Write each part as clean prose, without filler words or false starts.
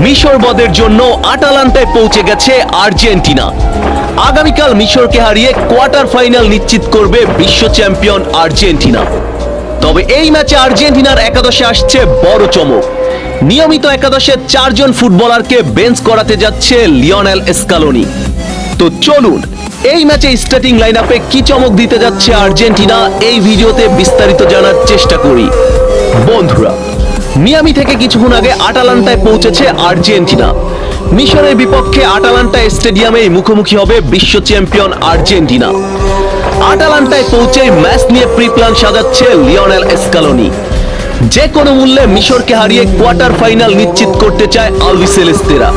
মিশর বদের জন্য আটালান্টায় পৌঁছে গেছে আর্জেন্টিনা। আগামীকাল মিশরকে হারিয়ে কোয়ার্টার ফাইনাল নিশ্চিত করবে বিশ্ব চ্যাম্পিয়ন আর্জেন্টিনা। তবে এই ম্যাচে আর্জেন্টিনার একাদশে আসছে বড় চমক। নিয়মিত একাদশে 4 জন ফুটবলারকে বেঞ্চ করাতে যাচ্ছে লিওনেল স্কালোনি। তো চলুন এই ম্যাচে স্টার্টিং লাইনআপে কি চমক দিতে যাচ্ছে আর্জেন্টিনা এই ভিডিওতে বিস্তারিত জানার চেষ্টা করি। বন্ধুরা, মিয়ামি থেকে কিছুক্ষণ আগে আটালান্টায় পৌঁছেছে আর্জেন্টিনা। মিশরের বিপক্ষে আটালান্টা স্টেডিয়ামেই মুখোমুখি হবে বিশ্ব চ্যাম্পিয়ন আর্জেন্টিনা। আটালান্টায় পৌঁছেই ম্যাচ নিয়ে প্রি প্ল্যান সাজাচ্ছে লিওনেল স্কালোনি। যে কোনো মূল্যে মিশরকে হারিয়ে কোয়ার্টার ফাইনাল নিশ্চিত করতে চায় আলবিসেলেস্তেরা।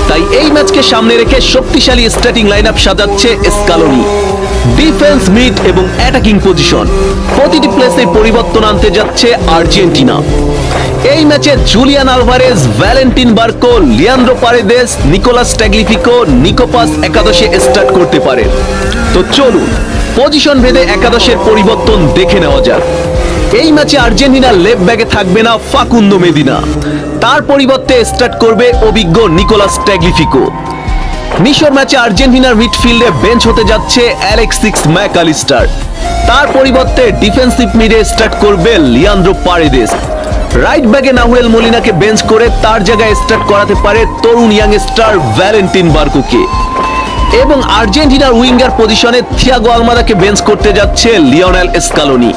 তাই এই ম্যাচকে সামনে রেখে শক্তিশালী স্টার্টিং লাইনআপ সাজাচ্ছে স্কালোনি। ডিফেন্স, মিড এবং অ্যাটাকিং পজিশন প্রতিটি প্লেসে পরিবর্তন আনতে যাচ্ছে আর্জেন্টিনা। এই ম্যাচে Julian Alvarez, Valentin Barco, Leandro Paredes, Nicolas Tagliafico, Nico Paz একাদশে স্টার্ট করতে পারে। তো চলুন পজিশন ভেদে একাদশের পরিবর্তন দেখে নেওয়া যাক। এই ম্যাচে আর্জেন্টিনার লেফট ব্যাকে থাকবে না ফাকুন্দো মেদিনা, তার পরিবর্তে স্টার্ট করবে অভিজ্ঞ নিকোলাস ট্যাগলিফিকো। মিশর ম্যাচে আর্জেন্টিনার মিডফিল্ডে বেঞ্চ হতে যাচ্ছে অ্যালেক্সিস ম্যাকআলিস্টার, তার পরিবর্তে ডিফেন্সিভ মিডে স্টার্ট করবে লিয়ান্দ্রো পারেদেস। রাইট ব্যাকে নাহুয়েল মলিনাকে বেঞ্চ করে তার জায়গায় স্টার্ট করাতে পারে তরুণ ইয়াং স্টার ভ্যালেন্টিন বার্কোকে। এবং আর্জেন্টিনার উইঙ্গার পজিশনে থিয়াগো আলমাদাকে বেঞ্চ করতে যাচ্ছে লিওনেল স্কালোনি,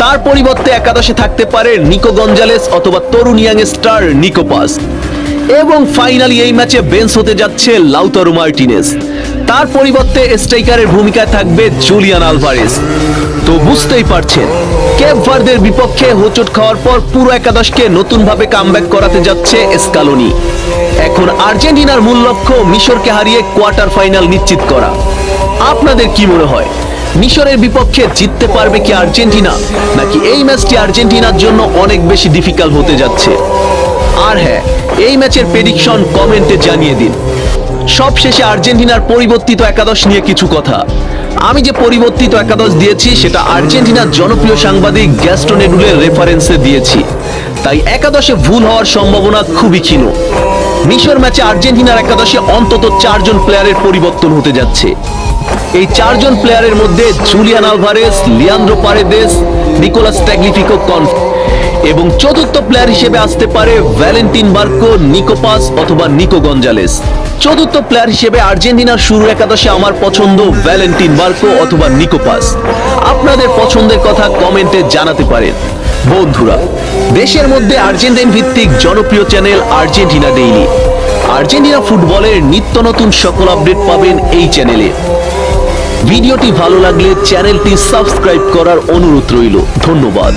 তার পরিবর্তে একাদশে থাকতে পারে নিকো গঞ্জালেস অথবা তরুণ ইয়াং স্টার নিকোপাস। এবং ফাইনালি এই ম্যাচে বেঞ্চ হতে যাচ্ছে লাউতারো মার্টিনেজ, তার পরিবর্তে স্ট্রাইকারের ভূমিকায় থাকবে জুলিয়ান আলভারেজ। তো বুঝতেই পারছেন কেপ ভার্দের বিপক্ষে হোঁচট খাওয়ার পর পুরো একাদশকে নতুনভাবে কামব্যাক করাতে যাচ্ছে স্কালোনি। এখন আর্জেন্টিনার মূল লক্ষ্য মিশরকে হারিয়ে কোয়ার্টার ফাইনাল নিশ্চিত করা। আপনাদের কি মনে হয়, মিশরের বিপক্ষে জিততে পারবে কি আর্জেন্টিনা, নাকি এই ম্যাচটি আর্জেন্টিনার জন্য অনেক বেশি ডিফিকাল্ট হতে যাচ্ছে? আর হ্যাঁ, এই ম্যাচের প্রেডিকশন কমেন্টে জানিয়ে দিন। সবশেষে আর্জেন্টিনার পরিবর্তিত একাদশ নিয়ে কিছু কথা। আমি যে পরিবর্তিত একাদশ দিয়েছি সেটা আর্জেন্টিনার জনপ্রিয় সাংবাদিক গ্যাস্টন এডুলের রেফারেন্সে দিয়েছি, তাই একাদশে ভুল হওয়ার সম্ভাবনা খুবই ক্ষীণ। মিশর ম্যাচে আর্জেন্টিনার একাদশে অন্তত 4 জন প্লেয়ারের পরিবর্তন হতে যাচ্ছে। এই 4 জন প্লেয়ারের মধ্যে Julian Alvarez, Leandro Paredes, Nicolas Tagliafico এবং চতুর্থ প্লেয়ার হিসেবে আসতে পারে ভ্যালেন্টিন বার্কো, নিকোপাস অথবা নিকো গঞ্জালেস। চতুর্থ প্লেয়ার হিসেবে আর্জেন্টিনার শুরু একাদশে আমার পছন্দ ভ্যালেন্টিন বার্কো অথবা নিকোপাস। আপনাদের পছন্দের কথা কমেন্টে জানাতে পারেন। বন্ধুরা, দেশের মধ্যে আর্জেন্টাইন ভিত্তিক জনপ্রিয় চ্যানেল আর্জেন্টিনা ডেইলি, আর্জেন্টিনা ফুটবলের নিত্য নতুন সকল আপডেট পাবেন এই চ্যানেলে। ভিডিওটি ভালো লাগলে চ্যানেলটি সাবস্ক্রাইব করার অনুরোধ রইল। ধন্যবাদ।